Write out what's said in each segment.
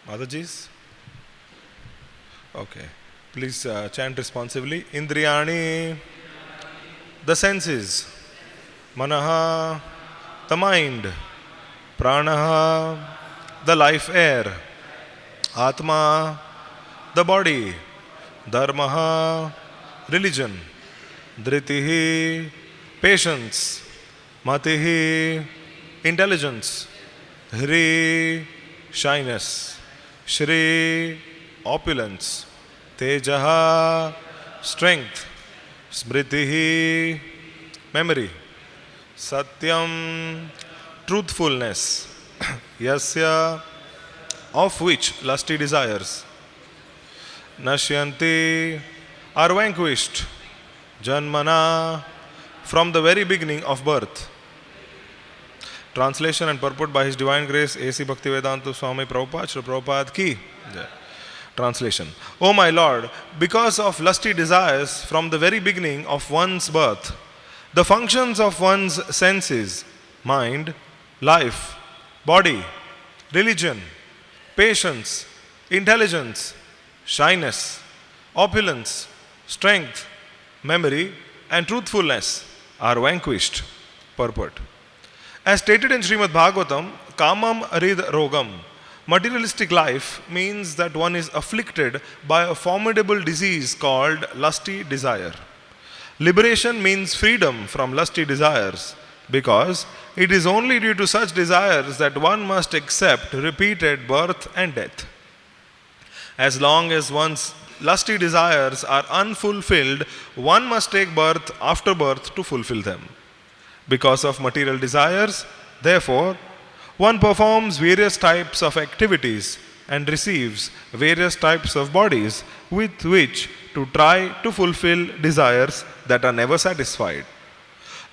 Madhajis? Okay. Please chant responsively. Indriyani, the senses. Manaha, the mind. Pranaha, the life air. Atma, the body. Dharmaha, religion. Dhritihi, patience. Matihi, intelligence. Hri, shyness. Shri, opulence. Tejaha, strength. Smritihi, memory. Satyam, truthfulness. Yasya, of which lusty desires. Nashyanti, are vanquished. Janmana, from the very beginning of birth. Translation and purport by His Divine Grace A.C. Bhaktivedanta Swami Prabhupada, Shri Prabhupada ki. Translation. O my Lord, because of lusty desires from the very beginning of one's birth, the functions of one's senses, mind, life, body, religion, patience, intelligence, shyness, opulence, strength, memory, and truthfulness are vanquished. Purport. As stated in Srimad Bhagavatam, Kamam Arid Rogam, materialistic life means that one is afflicted by a formidable disease called lusty desire. Liberation means freedom from lusty desires, because it is only due to such desires that one must accept repeated birth and death. As long as one's lusty desires are unfulfilled, one must take birth after birth to fulfill them. Because of material desires, therefore, one performs various types of activities and receives various types of bodies with which to try to fulfill desires that are never satisfied.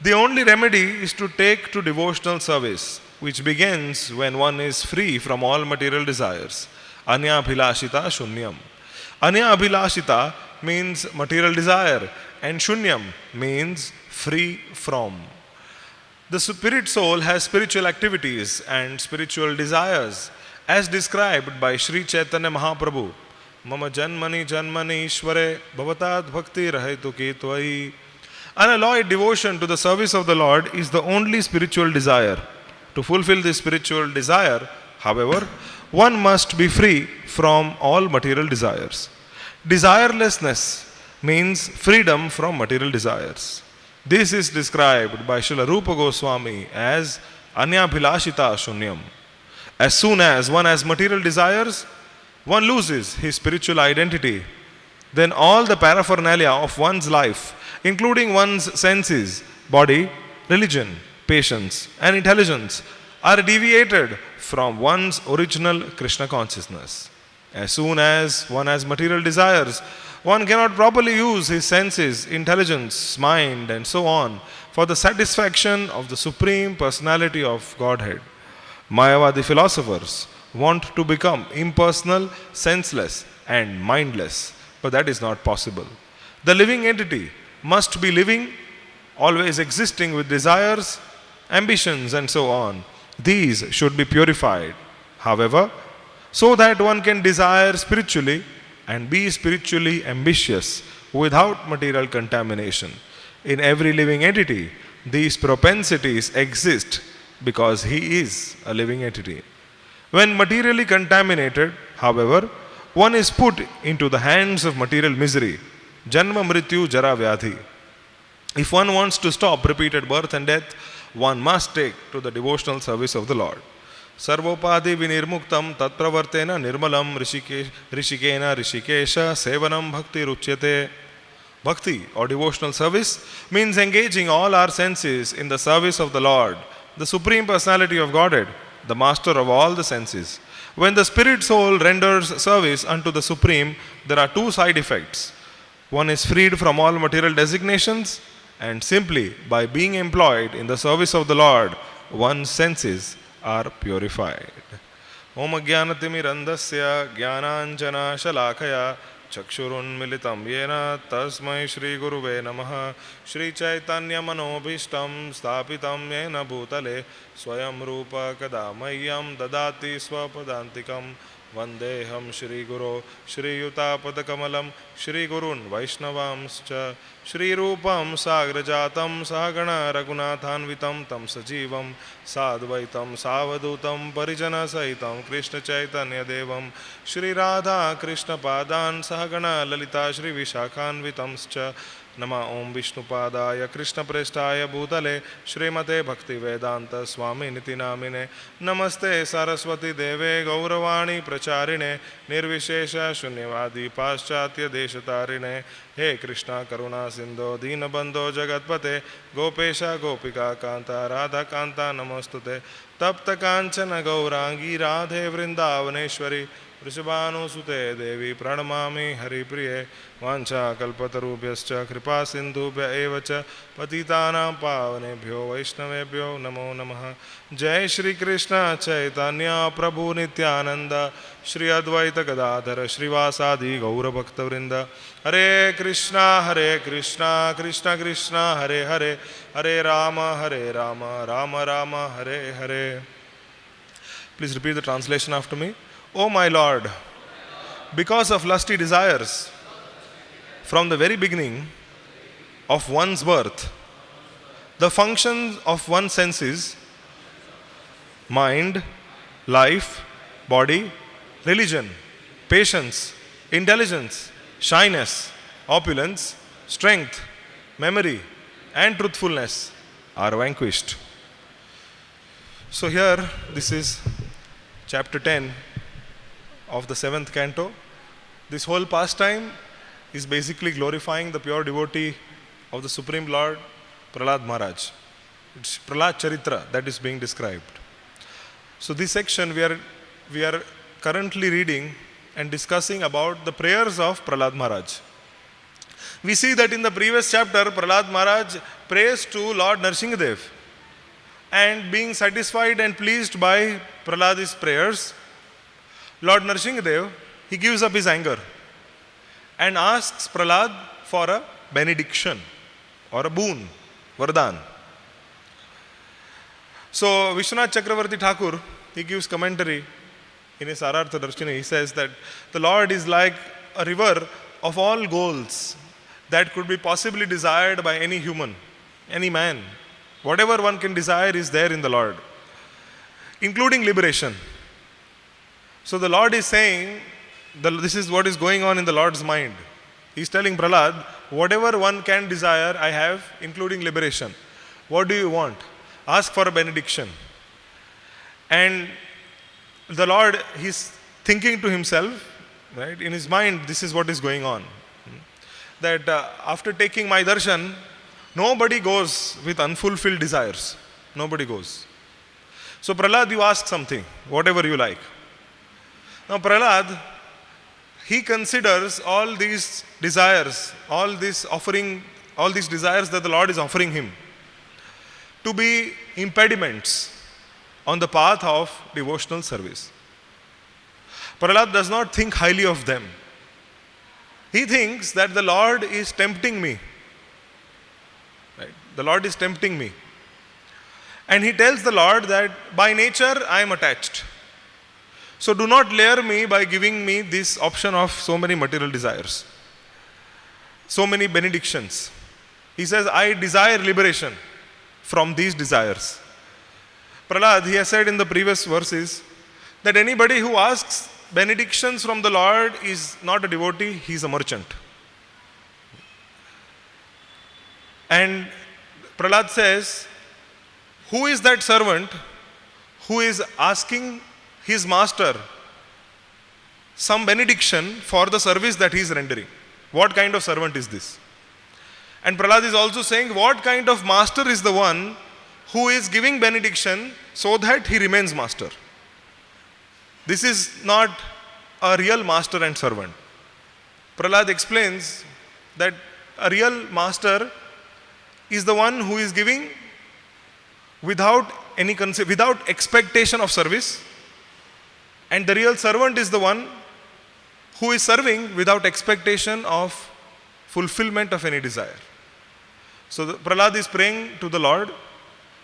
The only remedy is to take to devotional service, which begins when one is free from all material desires. Anya Abhilashita Shunyam. Anya Abhilashita means material desire, and Shunyam means free from. The spirit soul has spiritual activities and spiritual desires as described by Sri Chaitanya Mahaprabhu. Mama Janmani Janmani Ishware Bhavatad Bhakti Rahetu Ki Tvai. Unalloyed devotion to the service of the Lord is the only spiritual desire. To fulfill this spiritual desire, however, one must be free from all material desires. Desirelessness means freedom from material desires. This is described by Srila Rupa Goswami as Anyabhilashita Shunyam. As soon as one has material desires, one loses his spiritual identity. Then all the paraphernalia of one's life, including one's senses, body, religion, patience, and intelligence, are deviated from one's original Krishna consciousness. As soon as one has material desires, one cannot properly use his senses, intelligence, mind, and so on for the satisfaction of the Supreme Personality of Godhead. Mayavadi philosophers want to become impersonal, senseless, and mindless, but that is not possible. The living entity must be living, always existing with desires, ambitions, and so on. These should be purified. However, so that one can desire spiritually and be spiritually ambitious without material contamination. In every living entity, these propensities exist because he is a living entity. When materially contaminated, however, one is put into the hands of material misery, Janma Mrityu Jara Vyadhi. If one wants to stop repeated birth and death, one must take to the devotional service of the Lord. Sarvopadi vinirmuktam tatravartena nirmalam rishikena rishikesha sevanam bhakti ruchyate. Bhakti or devotional service means engaging all our senses in the service of the Lord, the Supreme Personality of Godhead, the Master of all the senses. When the spirit soul renders service unto the Supreme, there are two side effects. One is freed from all material designations, and simply by being employed in the service of the Lord, one's senses are purified. Om Jnanatimirandasya Jnananjana Shalakaya Chakshurunmilitam Yena Tasmai Shri Guruve Namaha Shri Chaitanya Manobhishtam Sthapitam Yena Bhutale Swayam Rupa Kadamayam Dadati Swapadantikam वंदेहम श्रीगुरो श्रीयुतापदकमलं श्रीगुरून् वैष्णवांश्च श्रीरूपं साग्रजातं सहगण रघुनाथान्वितं तं सजीवं साद्वैतं सावधूतं परिजनसहितं कृष्णचैतन्यदेवं श्रीराधा कृष्णपादान् सहगण ललिता श्रीविशाखान्वितंश्च नमः ओं विष्णुपादाय कृष्णप्रेष्ठाय भूतले श्रीमते भक्तिवेदांत स्वामिनिति नामिने नमस्ते सरस्वती देवे गौरवाणी प्रचारिणे निर्विशेष शून्यवादी पाश्चात्य देशतारिणे हे कृष्णा करुणा सिंधो दीनबंधो जगत्पते गोपेश गोपिका कांता राधा कांता नमोस्तुते तप्त कांचन गौरांगी राधे वृंदावनेश्वरी वृषभानुसुते देवी प्रणमामि हरिप्रिये वाञ्छाकल्पतरुभ्यश्च कृपा सिन्धुभ्य एव च पतितानां पावनेभ्यो वैष्णवेभ्यो नमो नमः। जय श्री कृष्ण चैतन्य प्रभु नित्यानंद श्री अद्वैत गदाधर श्रीवासादि गौरभक्तवृंद। हरे Krishna Krishna Krishna Hare Hare Hare Ram Ram Ram Hare Hare. Please repeat the translation after me. O my Lord, because of lusty desires from the very beginning of one's birth, the functions of one's senses, mind, life, body, religion, patience, intelligence, shyness, opulence, strength, memory, and truthfulness are vanquished. So here, this is chapter 10 of the 7th canto. This whole pastime is basically glorifying the pure devotee of the Supreme Lord, Prahlad Maharaj. It's Prahlad Charitra that is being described. So this section we are currently reading and discussing about the prayers of Prahlad Maharaj. We see that in the previous chapter, Prahlad Maharaj prays to Lord Nrsimhadev, and being satisfied and pleased by Prahlad's prayers, Lord Nrsimhadev, he gives up his anger and asks Prahlad for a benediction or a boon, Vardhan. So Vishwanath Chakravarti Thakur, he gives commentary in his Sarartha Darshini. He says that the Lord is like a river of all goals that could be possibly desired by any human, any man. Whatever one can desire is there in the Lord, including liberation. So the Lord is saying, this is what is going on in the Lord's mind. He is telling Prahlad, whatever one can desire, I have, including liberation. What do you want? Ask for a benediction. And the Lord, he is thinking to himself, right, in his mind, this is what is going on. That after taking my darshan, nobody goes with unfulfilled desires. Nobody goes. So Prahlad, you ask something, whatever you like. Now Prahlad, he considers all these desires, all these desires that the Lord is offering him to be impediments on the path of devotional service. Prahlad does not think highly of them. He thinks that the Lord is tempting me. Right? The Lord is tempting me. And he tells the Lord that by nature I am attached. So do not lure me by giving me this option of so many material desires, so many benedictions. He says, I desire liberation from these desires. Prahlad, he has said in the previous verses that anybody who asks benedictions from the Lord is not a devotee, he is a merchant. And Prahlad says, who is that servant who is asking his master some benediction for the service that he is rendering? What kind of servant is this? And Prahlad is also saying, what kind of master is the one who is giving benediction so that he remains master? This is not a real master and servant. Prahlad explains that a real master is the one who is giving without expectation of service, and the real servant is the one who is serving without expectation of fulfillment of any desire. So Prahlad is praying to the Lord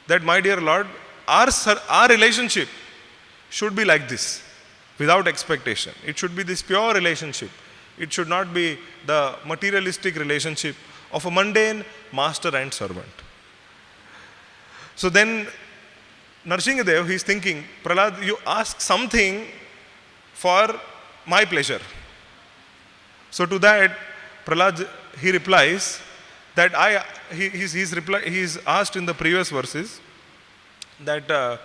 that, my dear Lord, our relationship should be like this. without expectation. It should be this pure relationship. It should not be the materialistic relationship of a mundane master and servant. So then Narsinghadev, he is thinking, Prahlad, you ask something for my pleasure. So to that, Prahlad, he replies that he's asked in the previous verses that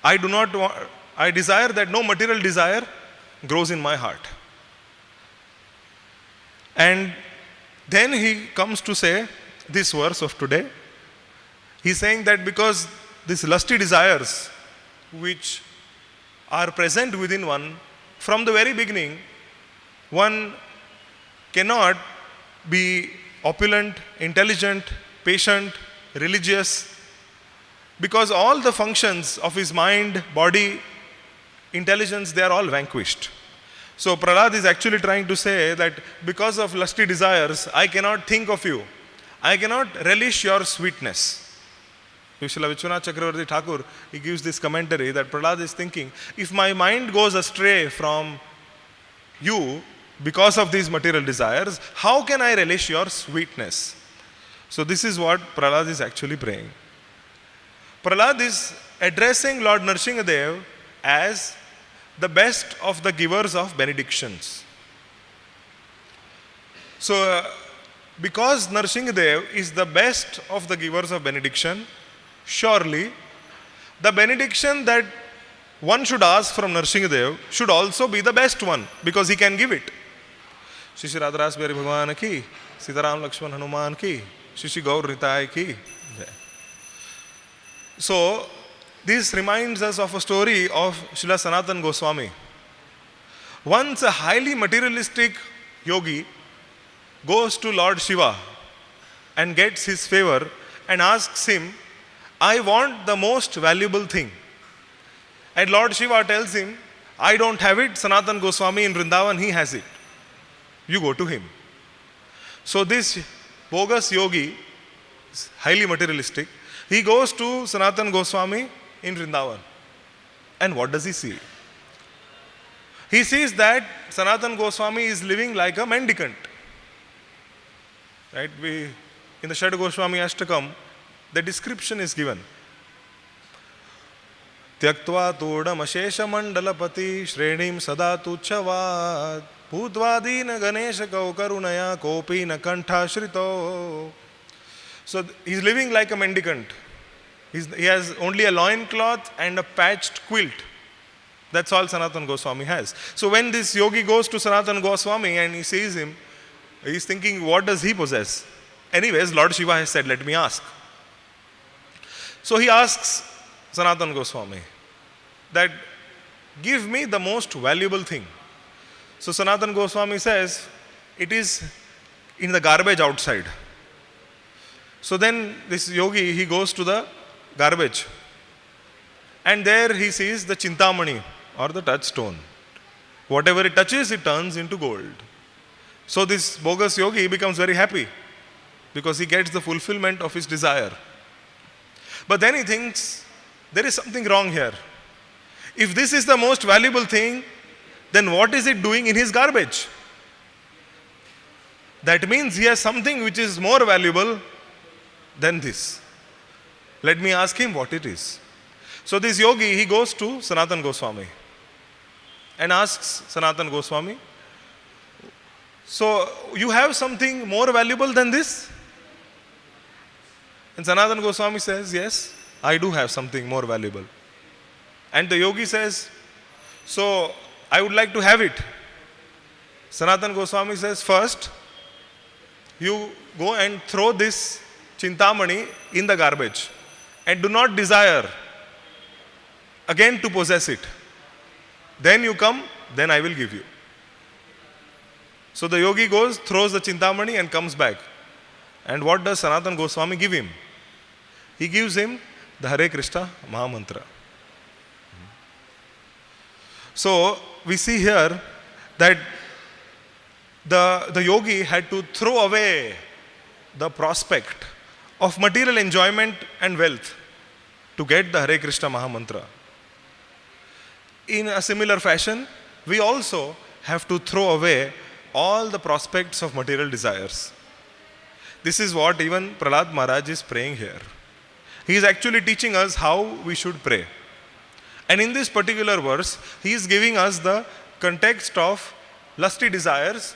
I desire that no material desire grows in my heart. And then he comes to say this verse of today. He's saying that because these lusty desires which are present within one from the very beginning, one cannot be opulent, intelligent, patient, religious, because all the functions of his mind, body, intelligence, they are all vanquished. So Prahlad is actually trying to say that because of lusty desires, I cannot think of you. I cannot relish your sweetness. Srila Vishwanath Chakravarti Thakur, he gives this commentary that Prahlad is thinking, if my mind goes astray from you because of these material desires, how can I relish your sweetness? So this is what Prahlad is actually praying. Prahlad is addressing Lord Narsinghadev as the best of the givers of benedictions. So, because Narsinghadev is the best of the givers of benediction, surely the benediction that one should ask from Narsinghadev should also be the best one, because he can give it. Shri Shri Radha Rasbihari Bhagwan ki, Sitaram Lakshman Hanuman ki, Shri Shri Gaur Nitai ki. So, this reminds us of a story of Srila Sanatana Goswami. Once a highly materialistic yogi goes to Lord Shiva and gets his favor and asks him, I want the most valuable thing. And Lord Shiva tells him, I don't have it, Sanatana Goswami in Vrindavan, he has it. You go to him. So this bogus yogi, highly materialistic, he goes to Sanatana Goswami in Vrindavan. And what does he see? He sees that Sanatana Goswami is living like a mendicant. Right? In the Shad Goswami Ashtakam, the description is given. Tyaktva todam ashesha mandalapati shrenim sadatu chavad bhudvadina ganesha kaukarunaya kopina kantha shrito. So he's living like a mendicant. He has only a loin cloth and a patched quilt. That's all Sanatana Goswami has. So when this yogi goes to Sanatana Goswami and he sees him, he's thinking, what does he possess? Anyways, Lord Shiva has said, let me ask. So he asks Sanatana Goswami that, give me the most valuable thing. So Sanatana Goswami says, it is in the garbage outside. So then this yogi, he goes to the garbage. And there he sees the Chintamani or the touchstone. Whatever it touches, it turns into gold. So this bogus yogi becomes very happy because he gets the fulfillment of his desire. But then he thinks, there is something wrong here. If this is the most valuable thing, then what is it doing in his garbage? That means he has something which is more valuable than this. Let me ask him what it is. So this yogi, he goes to Sanatana Goswami and asks Sanatana Goswami, so you have something more valuable than this? And Sanatana Goswami says, yes, I do have something more valuable. And the yogi says, so I would like to have it. Sanatana Goswami says, first, you go and throw this Chintamani in the garbage and do not desire again to possess it. Then you come, then I will give you. So the yogi goes, throws the Chintamani and comes back. And what does Sanatana Goswami give him? He gives him the Hare Krishna Mahamantra. So we see here that the yogi had to throw away the prospect of material enjoyment and wealth to get the Hare Krishna Mahamantra. In a similar fashion, we also have to throw away all the prospects of material desires. This is what even Prahlad Maharaj is praying here. He is actually teaching us how we should pray. And in this particular verse, he is giving us the context of lusty desires,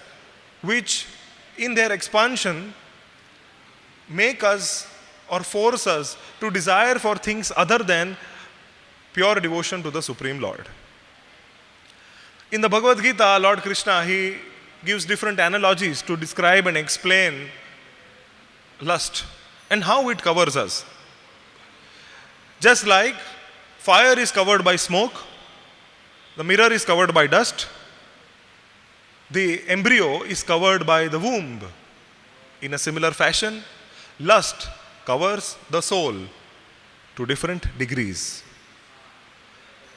which in their expansion make us or force us to desire for things other than pure devotion to the Supreme Lord. In the Bhagavad Gita, Lord Krishna, he gives different analogies to describe and explain lust and how it covers us. Just like fire is covered by smoke, the mirror is covered by dust, the embryo is covered by the womb. In a similar fashion, lust covers the soul to different degrees.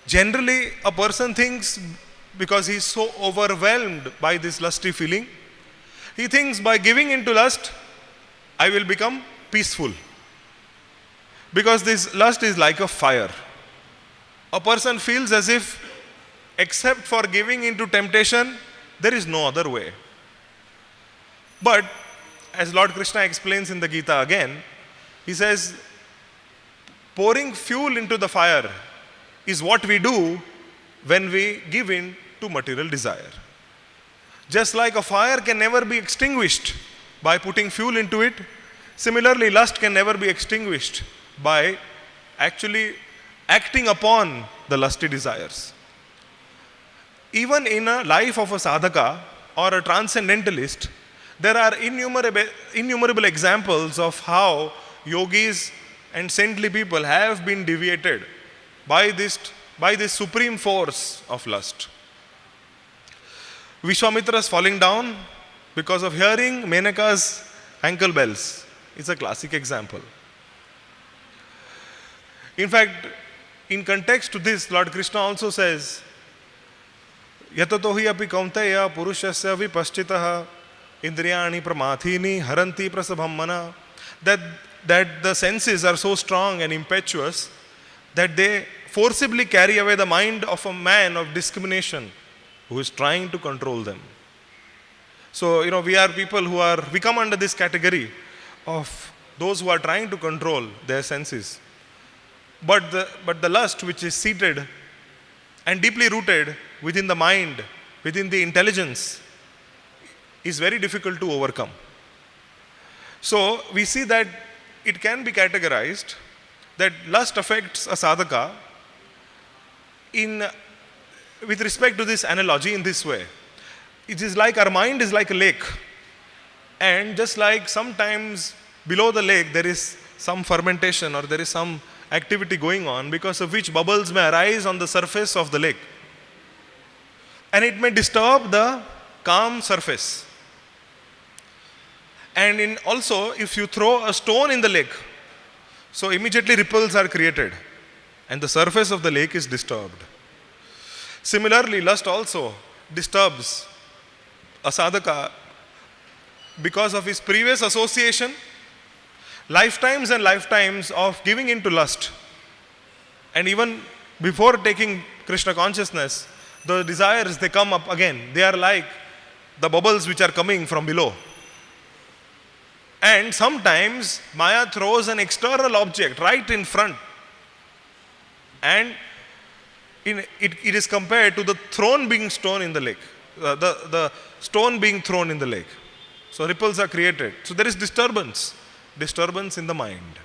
Generally, a person thinks, because he is so overwhelmed by this lusty feeling, he thinks by giving into lust, I will become peaceful. Because this lust is like a fire. A person feels as if, except for giving into temptation, there is no other way. But, as Lord Krishna explains in the Gita again, he says, pouring fuel into the fire is what we do when we give in to material desire. Just like a fire can never be extinguished by putting fuel into it, similarly, lust can never be extinguished by actually acting upon the lusty desires. Even in a life of a sadhaka or a transcendentalist, there are innumerable examples of how yogis and saintly people have been deviated by this supreme force of lust. Vishwamitra's falling down because of hearing Menaka's ankle bells is a classic example. In fact, in context to this, Lord Krishna also says, Yatato hi api kaunteya purushasya vipaschitaha indriyani pramathini haranti prasabham mana, that the senses are so strong and impetuous that they forcibly carry away the mind of a man of discrimination who is trying to control them. So, we are people we come under this category of those who are trying to control their senses. But the lust which is seated and deeply rooted within the mind, within the intelligence, is very difficult to overcome. So we see that it can be categorized that lust affects a sadhaka with respect to this analogy in this way. It is like our mind is like a lake, and just like sometimes below the lake there is some fermentation or there is some activity going on, because of which bubbles may arise on the surface of the lake, and it may disturb the calm surface. And also, if you throw a stone in the lake, so immediately ripples are created and the surface of the lake is disturbed. Similarly, lust also disturbs a sadhaka because of his previous association, lifetimes and lifetimes of giving into lust. And even before taking Krishna consciousness, the desires, they come up again. They are like the bubbles which are coming from below. And sometimes Maya throws an external object right in front, and it is compared to the stone being thrown in the lake. The stone being thrown in the lake. So ripples are created. So there is disturbance in the mind.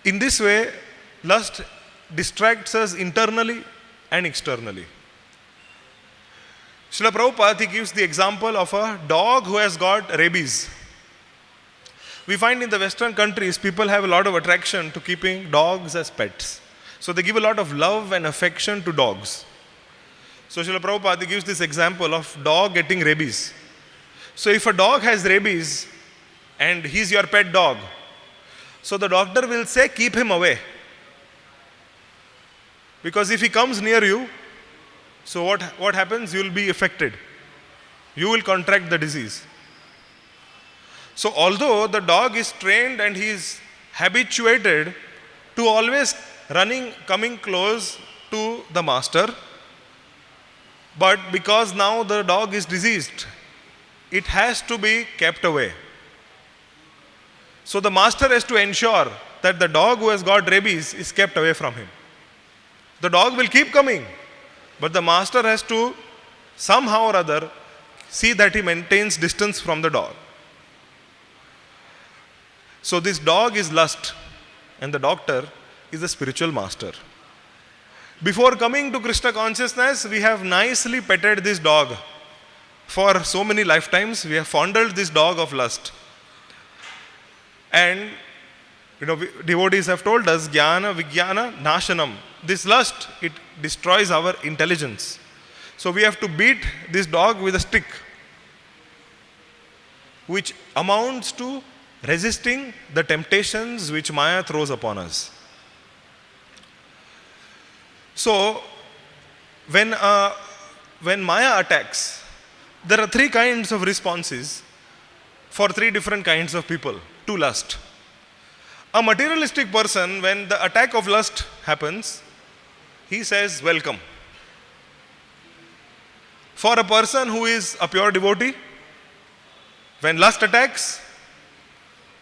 In this way, lust distracts us internally and externally. Srila Prabhupada, he gives the example of a dog who has got rabies. We find in the Western countries, people have a lot of attraction to keeping dogs as pets. So they give a lot of love and affection to dogs. So Srila Prabhupada, he gives this example of dog getting rabies. So if a dog has rabies and he's your pet dog, so the doctor will say, keep him away. Because if he comes near you, so what happens? You will be affected. You will contract the disease. So although the dog is trained and he is habituated to always coming close to the master, But because now the dog is diseased, it has to be kept away. So the master has to ensure that the dog who has got rabies is kept away from him. The dog will keep coming, but the master has to somehow or other see that he maintains distance from the dog. So this dog is lust, and the doctor is the spiritual master. Before coming to Krishna consciousness, we have nicely petted this dog. For so many lifetimes, we have fondled this dog of lust. And devotees have told us, jnana, vijnana, nashanam. This lust, it destroys our intelligence. So we have to beat this dog with a stick, which amounts to resisting the temptations which Maya throws upon us. So, when Maya attacks, there are three kinds of responses for three different kinds of people to lust. A materialistic person, when the attack of lust happens, he says, welcome. For a person who is a pure devotee, when lust attacks,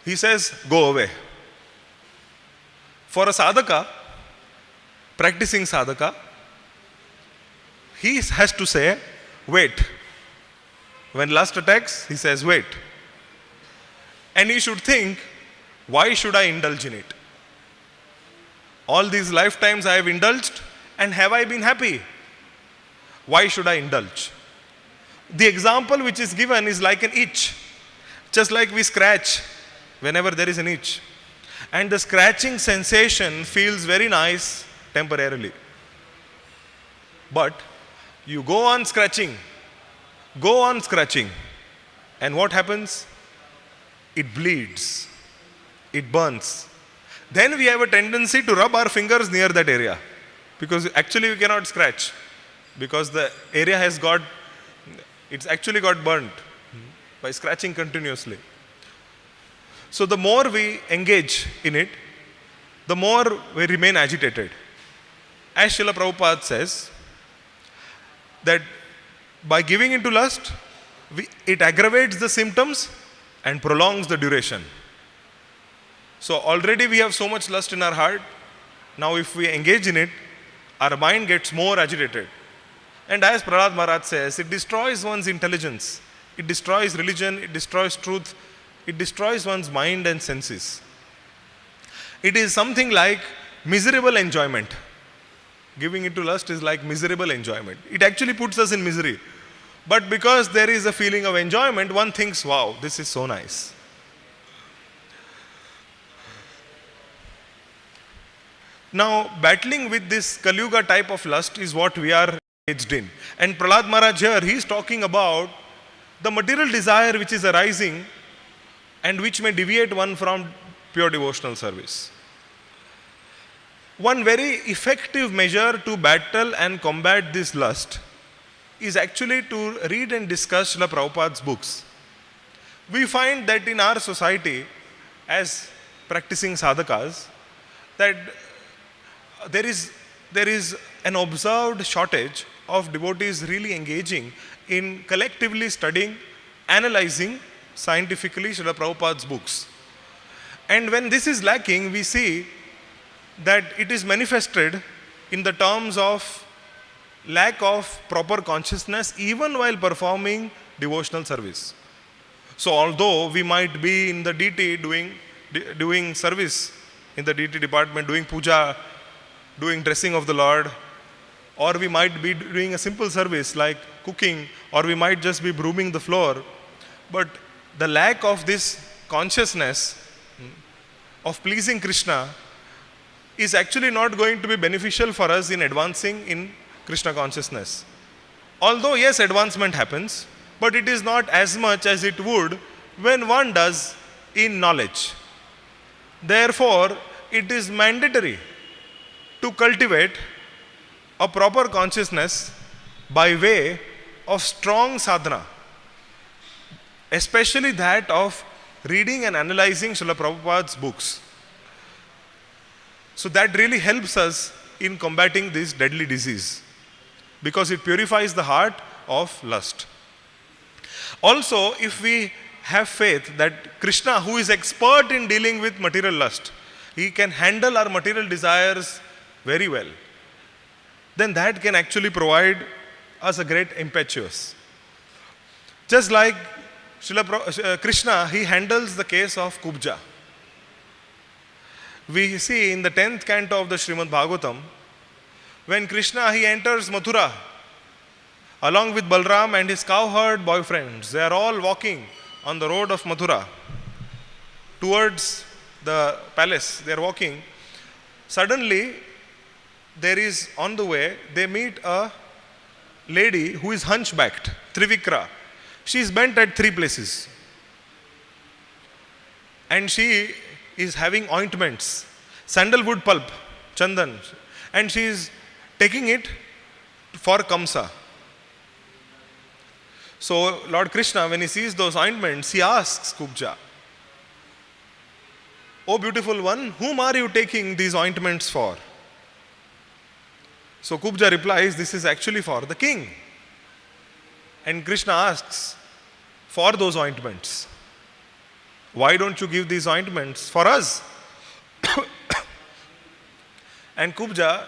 he says, go away. For a sadhaka, practicing sadhaka, he has to say, wait. When lust attacks, he says, wait. And he should think, why should I indulge in it? All these lifetimes I have indulged, and have I been happy? Why should I indulge? The example which is given is like an itch. Just like we scratch whenever there is an itch. And the scratching sensation feels very nice temporarily. But you go on scratching, and what happens? It bleeds, it burns. Then we have a tendency to rub our fingers near that area, because actually we cannot scratch, because the area it's actually got burnt by scratching continuously. So the more we engage in it, the more we remain agitated. As Srila Prabhupada says, that by giving into lust, it aggravates the symptoms and prolongs the duration. So already we have so much lust in our heart. Now if we engage in it, our mind gets more agitated. And as Prahlad Maharaj says, it destroys one's intelligence. It destroys religion, it destroys truth, it destroys one's mind and senses. It is something like miserable enjoyment. Giving into lust is like miserable enjoyment. It actually puts us in misery. But because there is a feeling of enjoyment, one thinks, wow, this is so nice. Now, battling with this Kali Yuga type of lust is what we are engaged in. And Prahlad Maharaj here, he is talking about the material desire which is arising and which may deviate one from pure devotional service. One very effective measure to battle and combat this lust is actually to read and discuss Srila Prabhupada's books. We find that in our society, as practicing sadhakas, that there is an observed shortage of devotees really engaging in collectively studying, analyzing scientifically Srila Prabhupada's books. And when this is lacking, we see that it is manifested in the terms of lack of proper consciousness even while performing devotional service. So although we might be in the DT doing service in the DT department, doing puja, doing dressing of the Lord, or we might be doing a simple service like cooking, or we might just be brooming the floor, but the lack of this consciousness of pleasing Krishna is actually not going to be beneficial for us in advancing in Krishna consciousness. Although yes, advancement happens, but it is not as much as it would when one does in knowledge. Therefore, it is mandatory to cultivate a proper consciousness by way of strong sadhana, especially that of reading and analyzing Srila Prabhupada's books. So that really helps us in combating this deadly disease. because it purifies the heart of lust. Also, if we have faith that Krishna, who is expert in dealing with material lust, he can handle our material desires very well, then that can actually provide us a great impetus. Just like Krishna, he handles the case of Kubja. We see in the 10th canto of the Srimad Bhagavatam, when Krishna, he enters Mathura, along with Balram and his cowherd boyfriends, they are all walking on the road of Mathura towards the palace. They are walking. Suddenly, there is on the way, they meet a lady who is hunchbacked, Trivikra. She is bent at 3 places. And she is having ointments, sandalwood pulp, chandan, and she is taking it for Kamsa. So Lord Krishna, when he sees those ointments, he asks Kubja, "O beautiful one, whom are you taking these ointments for?" So Kubja replies, "This is actually for the king." And Krishna asks, "For those ointments, why don't you give these ointments for us?" And Kubja,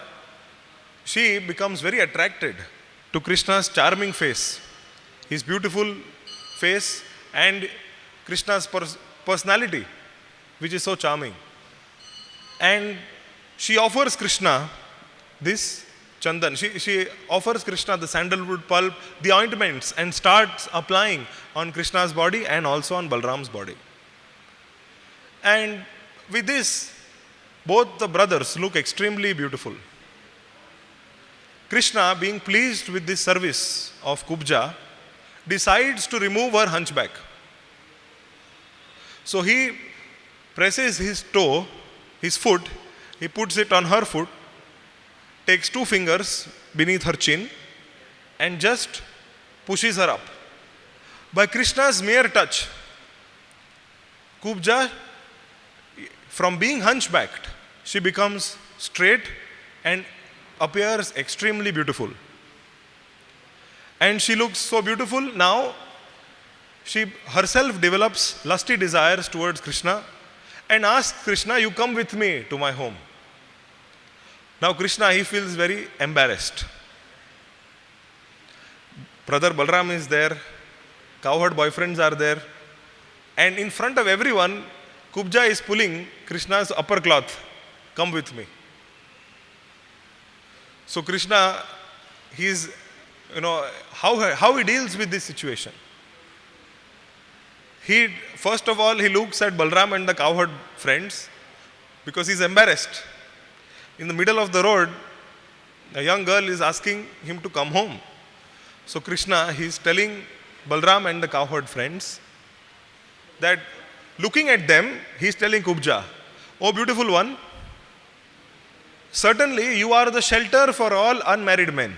she becomes very attracted to Krishna's charming face, his beautiful face, and Krishna's personality, which is so charming. And she offers Krishna this chandan. She offers Krishna the sandalwood pulp, the ointments, and starts applying on Krishna's body and also on Balram's body. And with this, both the brothers look extremely beautiful. Krishna, being pleased with this service of Kubja, decides to remove her hunchback. So he presses his toe, his foot, he puts it on her foot, takes 2 fingers beneath her chin, and just pushes her up. By Krishna's mere touch, Kubja, from being hunchbacked, she becomes straight and appears extremely beautiful. And she looks so beautiful now, she herself develops lusty desires towards Krishna and asks Krishna, "You come with me to my home." Now Krishna, he feels very embarrassed. Brother Balram is there, cowherd boyfriends are there, and in front of everyone, Kubja is pulling Krishna's upper cloth, "Come with me." So Krishna, he is, how he deals with this situation. First of all, he looks at Balram and the cowherd friends because he's embarrassed. In the middle of the road, a young girl is asking him to come home. So Krishna, he is telling Balram and the cowherd friends that, looking at them, he is telling Kubja, "Oh beautiful one, certainly you are the shelter for all unmarried men.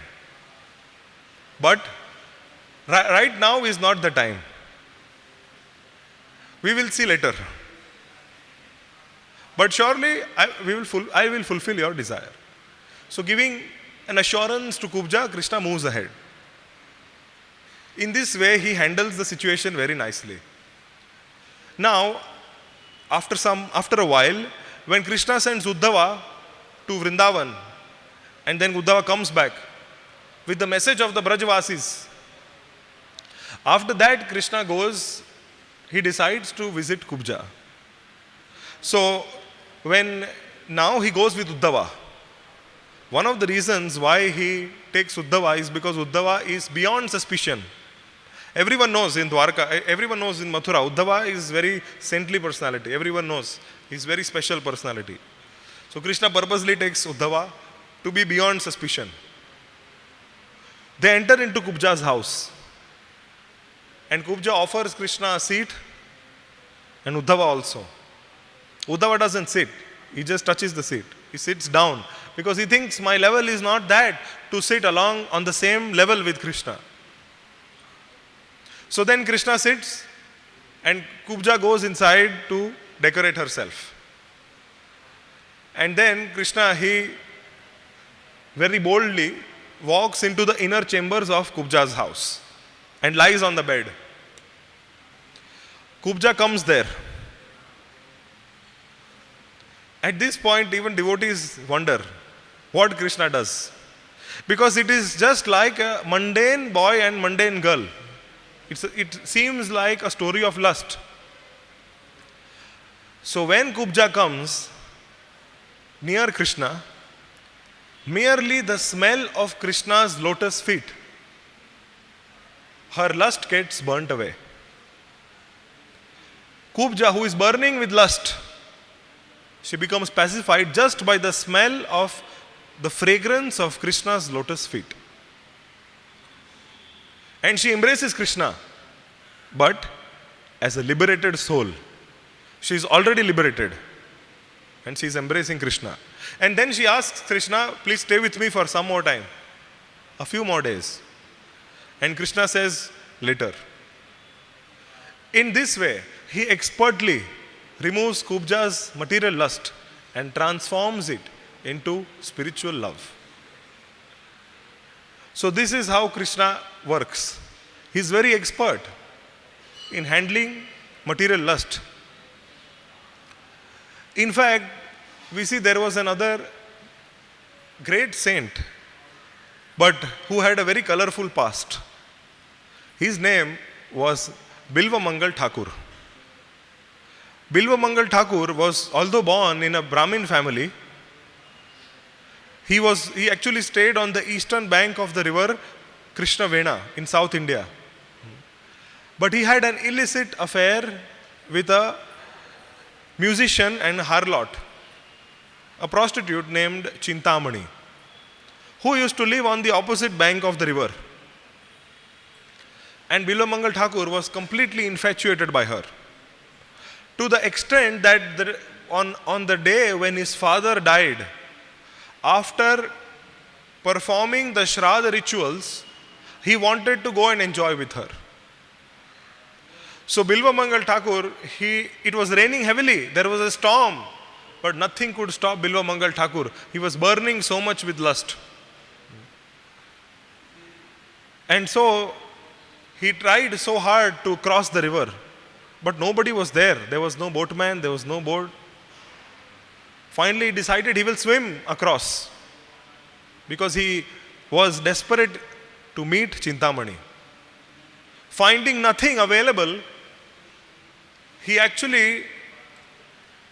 But right now is not the time. We will see later. But surely I will fulfill your desire." So giving an assurance to Kubja, Krishna moves ahead. In this way, he handles the situation very nicely. Now, after a while, when Krishna sends Uddhava to Vrindavan, and then Uddhava comes back with the message of the Brajavasis, after that Krishna he decides to visit Kubja. So when now he goes with Uddhava, one of the reasons why he takes Uddhava is because Uddhava is beyond suspicion. Everyone knows in Dwarka, everyone knows in Mathura, Uddhava is very saintly personality. Everyone knows he's very special personality. So Krishna purposely takes Uddhava to be beyond suspicion. They enter into Kubja's house. And Kubja offers Krishna a seat, and Uddhava also. Uddhava doesn't sit. He just touches the seat. He sits down because he thinks, my level is not that to sit along on the same level with Krishna. So then Krishna sits and Kubja goes inside to decorate herself. And then Krishna, he very boldly walks into the inner chambers of Kubja's house and lies on the bed. Kubja comes there. At this point, even devotees wonder what Krishna does. Because it is just like a mundane boy and mundane girl. It seems like a story of lust. So when Kubja comes near Krishna, merely the smell of Krishna's lotus feet, her lust gets burnt away. Kubja, who is burning with lust, she becomes pacified just by the smell of the fragrance of Krishna's lotus feet. And she embraces Krishna, but as a liberated soul. She is already liberated and she is embracing Krishna. And then she asks Krishna, please stay with me for some more time, a few more days. And Krishna says, later. In this way, he expertly removes Kubja's material lust and transforms it into spiritual love. So this is how Krishna works. He is very expert in handling material lust. In fact, we see there was another great saint, but who had a very colorful past. His name was Bilva Mangal Thakur. Bilva Mangal Thakur was, although born in a Brahmin family, he actually stayed on the eastern bank of the river Krishnavena in South India. But he had an illicit affair with a musician and harlot, a prostitute named Chintamani, who used to live on the opposite bank of the river. And Bilva Mangal Thakur was completely infatuated by her, to the extent that on the day when his father died, after performing the Shraddha rituals, he wanted to go and enjoy with her. So Bilva Mangal Thakur, it was raining heavily, there was a storm, but nothing could stop Bilva Mangal Thakur. He was burning so much with lust. And so he tried so hard to cross the river, but nobody was there. There was no boatman, there was no boat. Finally he decided he will swim across because he was desperate to meet Chintamani. Finding nothing available, he actually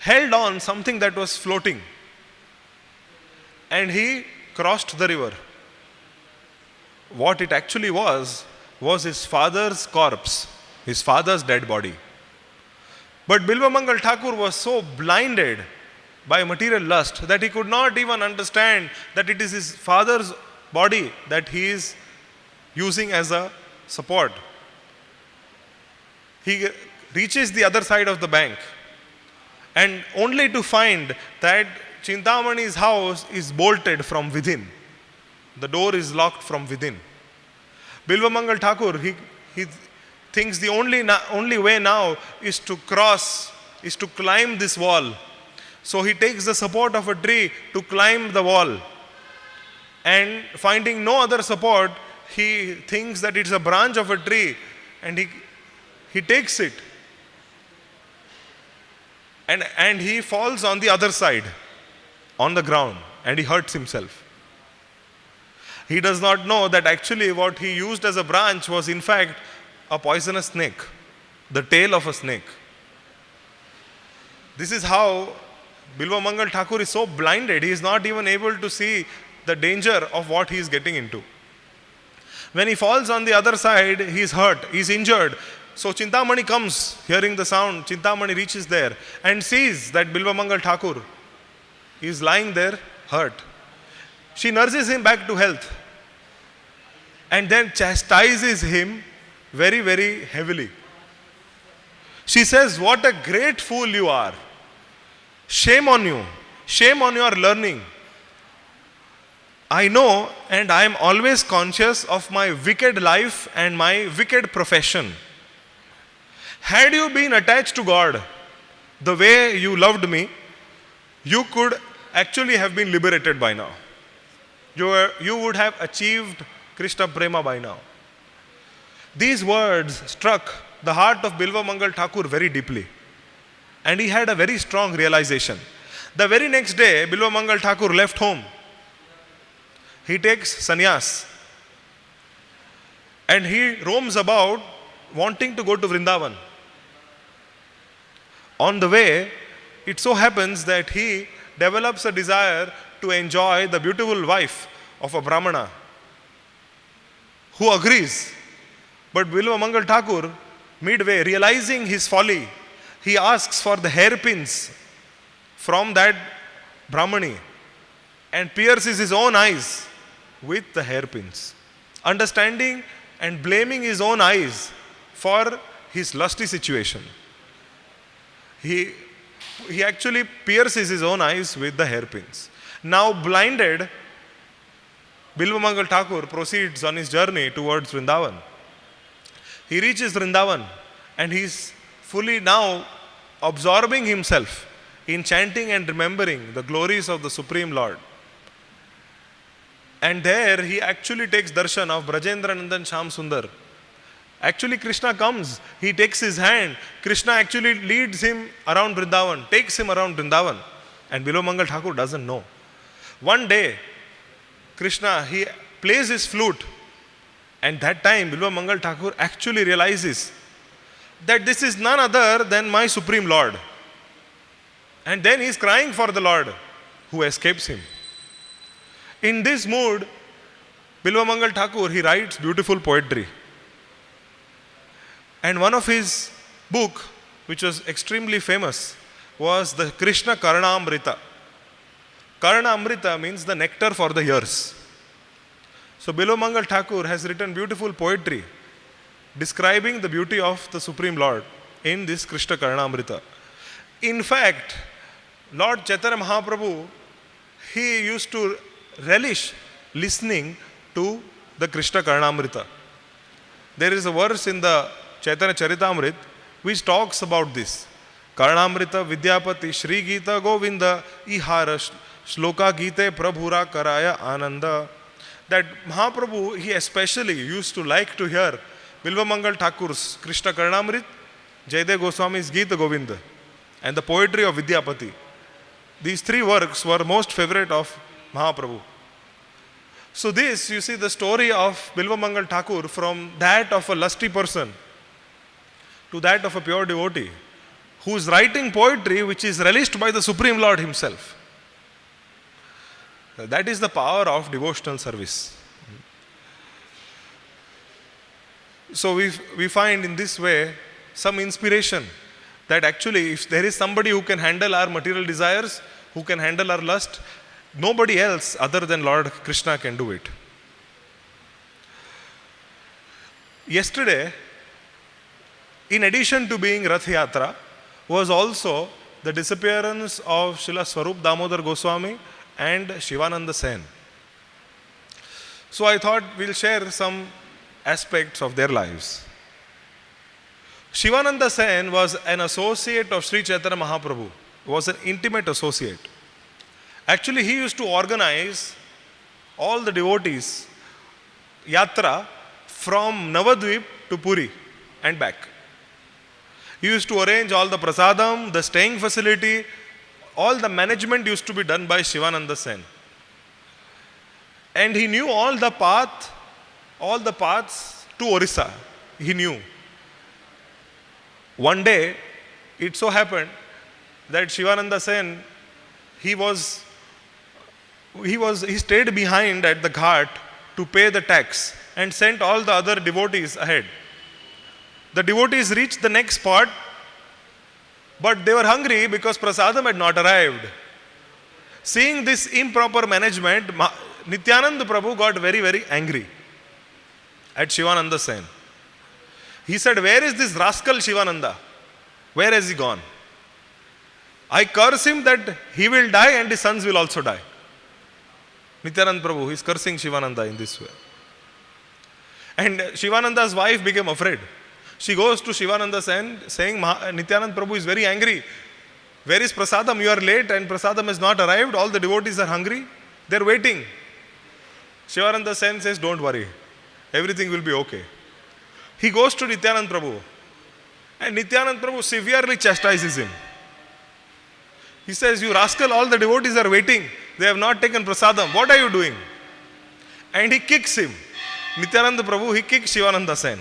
held on something that was floating and he crossed the river. What it actually was his father's corpse, his father's dead body. But Bilva Mangal Thakur was so blinded by material lust that he could not even understand that it is his father's body that he is using as a support. He reaches the other side of the bank and only to find that Chintamani's house is bolted from within. The door is locked from within. Bilva Mangal Thakur, he thinks the only way now is to climb this wall. So he takes the support of a tree to climb the wall. And finding no other support, he thinks that it's a branch of a tree and he takes it. And he falls on the other side, on the ground, and he hurts himself. He does not know that actually what he used as a branch was in fact a poisonous snake, the tail of a snake. This is how Bilva Mangal Thakur is so blinded, he is not even able to see the danger of what he is getting into. When he falls on the other side, he is hurt, he is injured. So Chintamani comes, hearing the sound. Chintamani reaches there and sees that Bilva Mangal Thakur is lying there hurt. She nurses him back to health and then chastises him very, very heavily. She says, "What a great fool you are. Shame on you. Shame on your learning. I know and I am always conscious of my wicked life and my wicked profession. Had you been attached to God the way you loved me, you could actually have been liberated by now. you would have achieved Krishna Prema by now. These words struck the heart of Bilva Mangal Thakur very deeply. And he had a very strong realization. The very next day, Bilva Mangal Thakur left home. He takes sannyas. And he roams about wanting to go to Vrindavan. On the way, it so happens that he develops a desire to enjoy the beautiful wife of a Brahmana who agrees. But Bilva Mangal Thakur, midway, realizing his folly, he asks for the hairpins from that Brahmani and pierces his own eyes with the hairpins, understanding and blaming his own eyes for his lusty situation. He actually pierces his own eyes with the hairpins. Now blinded, Bilva Mangal Thakur proceeds on his journey towards Vrindavan. He reaches Vrindavan and he is fully now absorbing himself in chanting and remembering the glories of the Supreme Lord. And there he actually takes darshan of Brajendra Nandan Shyam Sundar. Actually Krishna comes, he takes his hand. Krishna actually leads him around Vrindavan, takes him around Vrindavan. And Bilva Mangal Thakur doesn't know. One day, Krishna, he plays his flute. And that time, Bilva Mangal Thakur actually realizes that this is none other than my Supreme Lord. And then he is crying for the Lord who escapes him. In this mood, Bilva Mangal Thakur, he writes beautiful poetry. And one of his book, which was extremely famous, was the Krishna Karnamrita. Karnamrita means the nectar for the ears. So Bilva Mangal Thakur has written beautiful poetry describing the beauty of the Supreme Lord in this Krishna Karnamrita. In fact, Lord Chaitanya Mahaprabhu, he used to relish listening to the Krishna Karnamrita. There is a verse in the Chaitanya Charitamrit which talks about this. Karnamrita Vidyapati Shri Gita Govinda Ihara Shloka Gite Prabhura Karaya Ananda. That Mahaprabhu, he especially used to like to hear Bilva Mangal Thakur's Krishna Karnamrit, Jaydev Goswami's Gita Govinda, and the poetry of Vidyapati. These three works were most favorite of Mahaprabhu. So this, you see the story of Bilva Mangal Thakur from that of a lusty person to that of a pure devotee who is writing poetry which is relished by the Supreme Lord himself. That is the power of devotional service. So we find in this way some inspiration that actually if there is somebody who can handle our material desires, who can handle our lust, nobody else other than Lord Krishna can do it. Yesterday, in addition to being Rath Yatra, was also the disappearance of Srila Swarup Damodar Goswami and Shivananda Sen. So I thought we'll share some aspects of their lives. Shivananda Sen was an associate of Sri Chaitanya Mahaprabhu, was an intimate associate. Actually, he used to organize all the devotees yatra from Navadvip to Puri and back. He used to arrange all the prasadam, the staying facility, all the management used to be done by Shivananda Sen. And he knew all the paths to Orissa. He knew. One day, it so happened that Shivananda Sen, he stayed behind at the ghat to pay the tax and sent all the other devotees ahead. The devotees reached the next spot, but they were hungry because prasadam had not arrived. Seeing this improper management, Nityananda Prabhu got very, very angry at Shivananda Sen. He said, "Where is this rascal Shivananda? Where has he gone? I curse him that he will die and his sons will also die." Nityananda Prabhu is cursing Shivananda in this way. And Shivananda's wife became afraid. She goes to Shivananda Sen saying, "Nityananda Prabhu is very angry. Where is prasadam? You are late and prasadam has not arrived. All the devotees are hungry. They are waiting." Shivananda Sen says, don't worry, everything will be okay. He goes to Nityananda Prabhu, and Nityananda Prabhu severely chastises him. He says, you rascal, all the devotees are waiting. They have not taken prasadam. What are you doing? And he kicks him. Nityananda Prabhu, he kicks Shivananda Sen.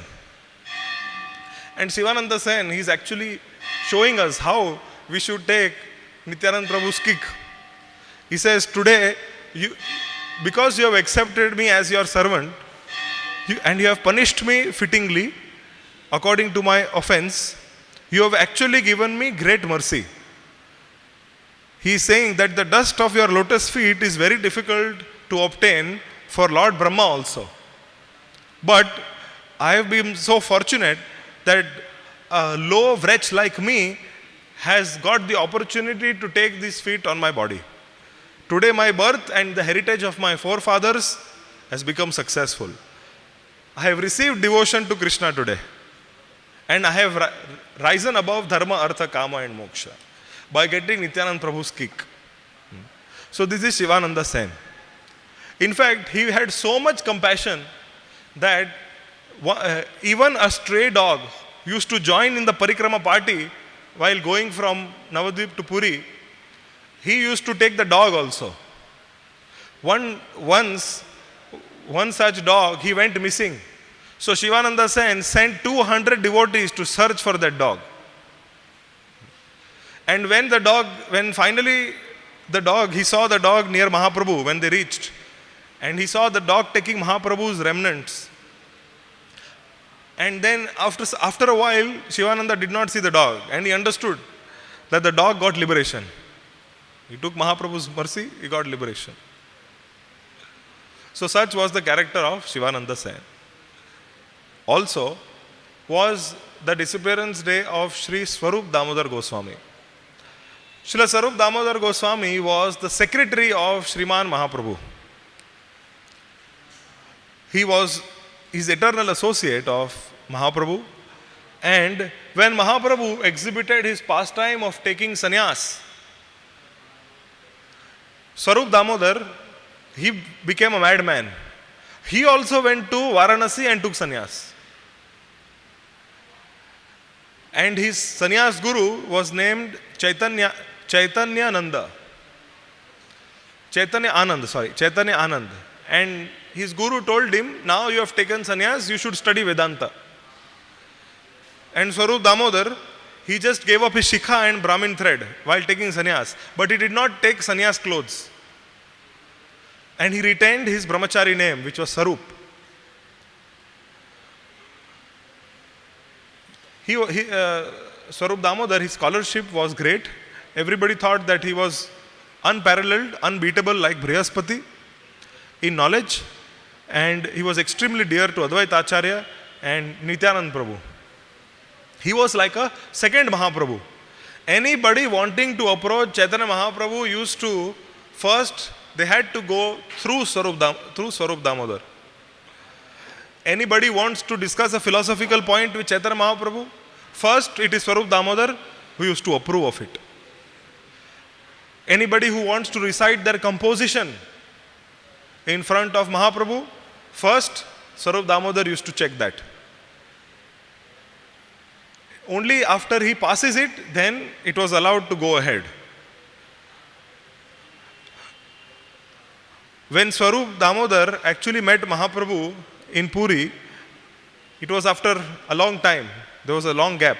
And Shivananda Sen, he is actually showing us how we should take Nityananda Prabhu's kick. He says, today, because you have accepted me as your servant, and you have punished me fittingly, according to my offense, you have actually given me great mercy. He is saying that the dust of your lotus feet is very difficult to obtain for Lord Brahma also. But I have been so fortunate that a low wretch like me has got the opportunity to take these feet on my body. Today my birth and the heritage of my forefathers has become successful. I have received devotion to Krishna today. And I have risen above dharma, artha, kama and moksha by getting Nityananda Prabhu's kick. So this is Shivananda Sen. In fact, he had so much compassion that even a stray dog used to join in the parikrama party while going from Navadvip to Puri. He used to take the dog also. Once, one such dog, he went missing. So Shivananda Sen sent 200 devotees to search for that dog. And when finally he saw the dog near Mahaprabhu when they reached, and he saw the dog taking Mahaprabhu's remnants. And then after a while, Shivananda did not see the dog, and he understood that the dog got liberation. He took Mahaprabhu's mercy, he got liberation. So such was the character of Shivananda Sen. Also was the disappearance day of Sri Swarup Damodar Goswami. Srila Swarup Damodar Goswami was the secretary of Sriman Mahaprabhu. He was his eternal associate of Mahaprabhu, and when Mahaprabhu exhibited his pastime of taking sannyas, Swarup Damodar, he became a madman. He also went to Varanasi and took sannyas. And his sannyas guru was named Chaitanya Anand. And his guru told him, now you have taken sannyas, you should study Vedanta. And Swarup Damodar, he just gave up his shikha and Brahmin thread while taking sannyas. But he did not take sannyas clothes. And he retained his brahmachari name, which was Swarup. Swarup Damodar, his scholarship was great. Everybody thought that he was unparalleled, unbeatable like Brihaspati in knowledge. And he was extremely dear to Advaita Acharya and Nityananda Prabhu. He was like a second Mahaprabhu. Anybody wanting to approach Chaitanya Mahaprabhu used to, first they had to go through Swarup Damodar. Anybody wants to discuss a philosophical point with Chaitanya Mahaprabhu, first it is Swarup Damodar who used to approve of it. Anybody who wants to recite their composition in front of Mahaprabhu, first Swarup Damodar used to check that. Only after he passes it, then it was allowed to go ahead. When Swarup Damodar actually met Mahaprabhu in Puri, it was after a long time. There was a long gap.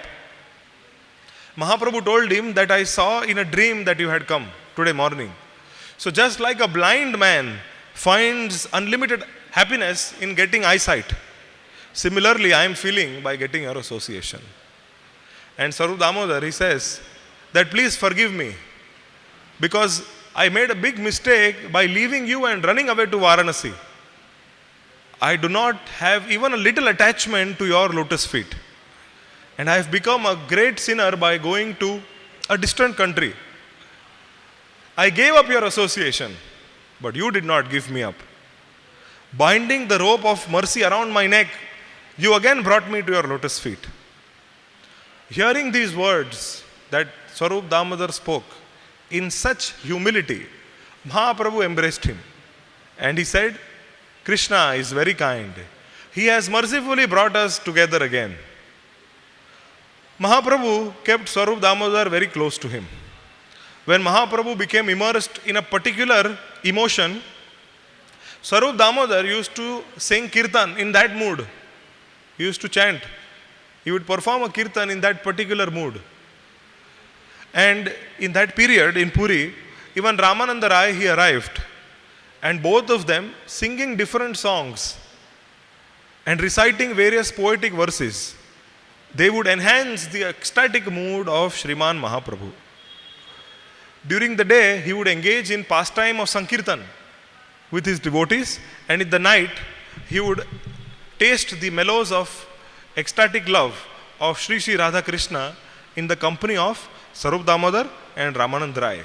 Mahaprabhu told him that I saw in a dream that you had come today morning. So just like a blind man finds unlimited happiness in getting eyesight, similarly I am feeling by getting your association. And Swarup Damodar, he says that please forgive me because I made a big mistake by leaving you and running away to Varanasi. I do not have even a little attachment to your lotus feet. And I have become a great sinner by going to a distant country. I gave up your association, but you did not give me up. Binding the rope of mercy around my neck, you again brought me to your lotus feet. Hearing these words that Swarup Damodar spoke in such humility, Mahaprabhu embraced him. And he said, Krishna is very kind. He has mercifully brought us together again. Mahaprabhu kept Swarup Damodar very close to him. When Mahaprabhu became immersed in a particular emotion, Swarup Damodar used to sing kirtan in that mood. He used to chant. He would perform a kirtan in that particular mood. And in that period in Puri, even Ramananda Rai, he arrived. And both of them singing different songs and reciting various poetic verses. They would enhance the ecstatic mood of Shriman Mahaprabhu. During the day, he would engage in pastime of Sankirtan with his devotees, and in the night, he would taste the mellows of ecstatic love of Sri Sri Radha Krishna in the company of Swarup Damodar and Ramanand Rai.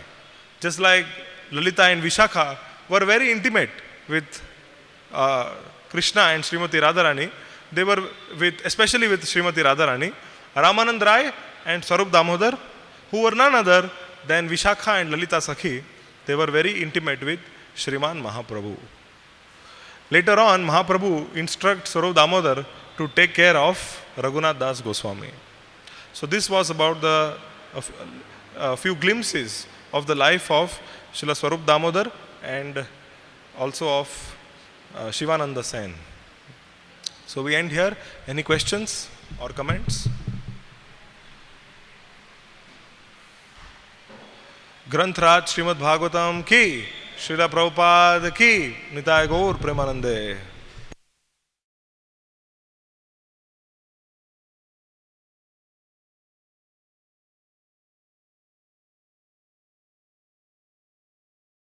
Just like Lalita and Vishakha were very intimate with Krishna and Srimati Radharani, they were especially with Srimati Radharani, Ramanand Rai and Swarup Damodar, who were none other than Vishakha and Lalita Sakhi, they were very intimate with Shriman Mahaprabhu. Later on, Mahaprabhu instructs Swarup Damodar to take care of Raghunath Das Goswami. So this was about a few glimpses of the life of Srila Swarup Damodar and also of Shivananda Sen. So we end here. Any questions or comments? Granth Raj Srimad Bhagavatam ki, Srila Prabhupada ki, Nitai Gaur Premanande.